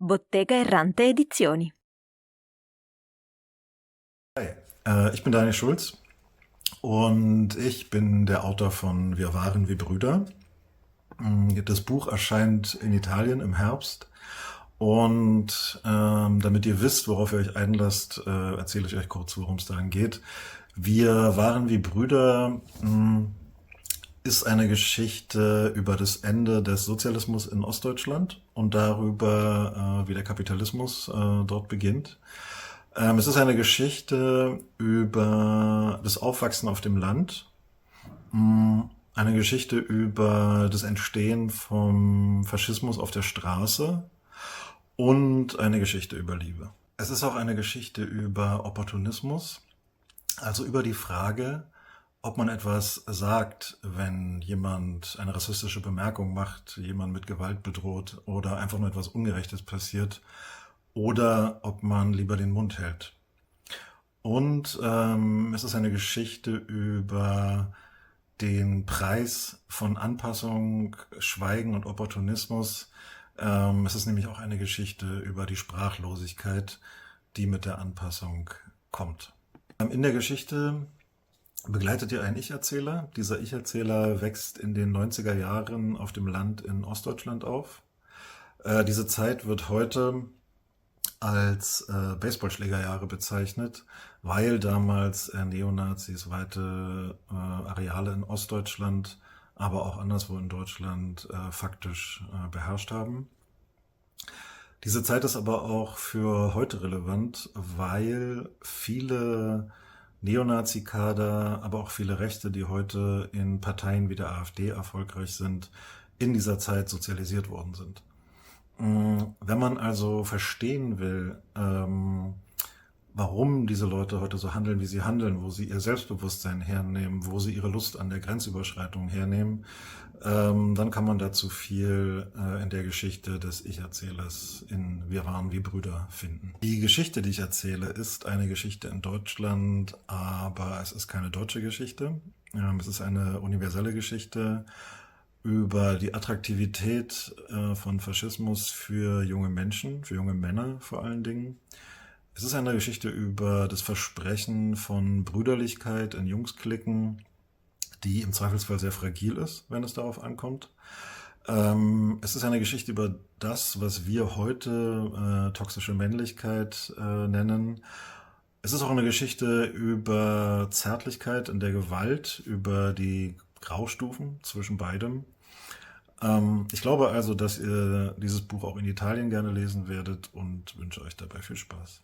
Bottega Errante Edizioni. Ich bin Daniel Schulz und ich bin der Autor von Wir waren wie Brüder. Das Buch erscheint in Italien im Herbst und damit ihr wisst, worauf ihr euch einlasst, erzähle ich euch kurz, worum es darin geht. Wir waren wie Brüder ist eine Geschichte über das Ende des Sozialismus in Ostdeutschland und darüber, wie der Kapitalismus dort beginnt. Es ist eine Geschichte über das Aufwachsen auf dem Land, eine Geschichte über das Entstehen vom Faschismus auf der Straße und eine Geschichte über Liebe. Es ist auch eine Geschichte über Opportunismus, also über die Frage, ob man etwas sagt, wenn jemand eine rassistische Bemerkung macht, jemand mit Gewalt bedroht oder einfach nur etwas Ungerechtes passiert, oder ob man lieber den Mund hält. Und es ist eine Geschichte über den Preis von Anpassung, Schweigen und Opportunismus. Es ist nämlich auch eine Geschichte über die Sprachlosigkeit, die mit der Anpassung kommt. In der Geschichte begleitet ihr einen Ich-Erzähler. Dieser Ich-Erzähler wächst in den 90er Jahren auf dem Land in Ostdeutschland auf. Diese Zeit wird heute als Baseballschlägerjahre bezeichnet, weil damals Neonazis weite Areale in Ostdeutschland, aber auch anderswo in Deutschland faktisch beherrscht haben. Diese Zeit ist aber auch für heute relevant, weil viele Neonazi-Kader, aber auch viele Rechte, die heute in Parteien wie der AfD erfolgreich sind, in dieser Zeit sozialisiert worden sind. Wenn man also verstehen will, warum diese Leute heute so handeln, wie sie handeln, wo sie ihr Selbstbewusstsein hernehmen, wo sie ihre Lust an der Grenzüberschreitung hernehmen, dann kann man dazu viel in der Geschichte des Ich-Erzählers in Wir waren wie Brüder finden. Die Geschichte, die ich erzähle, ist eine Geschichte in Deutschland, aber es ist keine deutsche Geschichte. Es ist eine universelle Geschichte über die Attraktivität von Faschismus für junge Menschen, für junge Männer vor allen Dingen. Es ist eine Geschichte über das Versprechen von Brüderlichkeit in Jungsklicken, die im Zweifelsfall sehr fragil ist, wenn es darauf ankommt. Es ist eine Geschichte über das, was wir heute toxische Männlichkeit nennen. Es ist auch eine Geschichte über Zärtlichkeit in der Gewalt, über die Graustufen zwischen beidem. Ich glaube also, dass ihr dieses Buch auch in Italien gerne lesen werdet und wünsche euch dabei viel Spaß.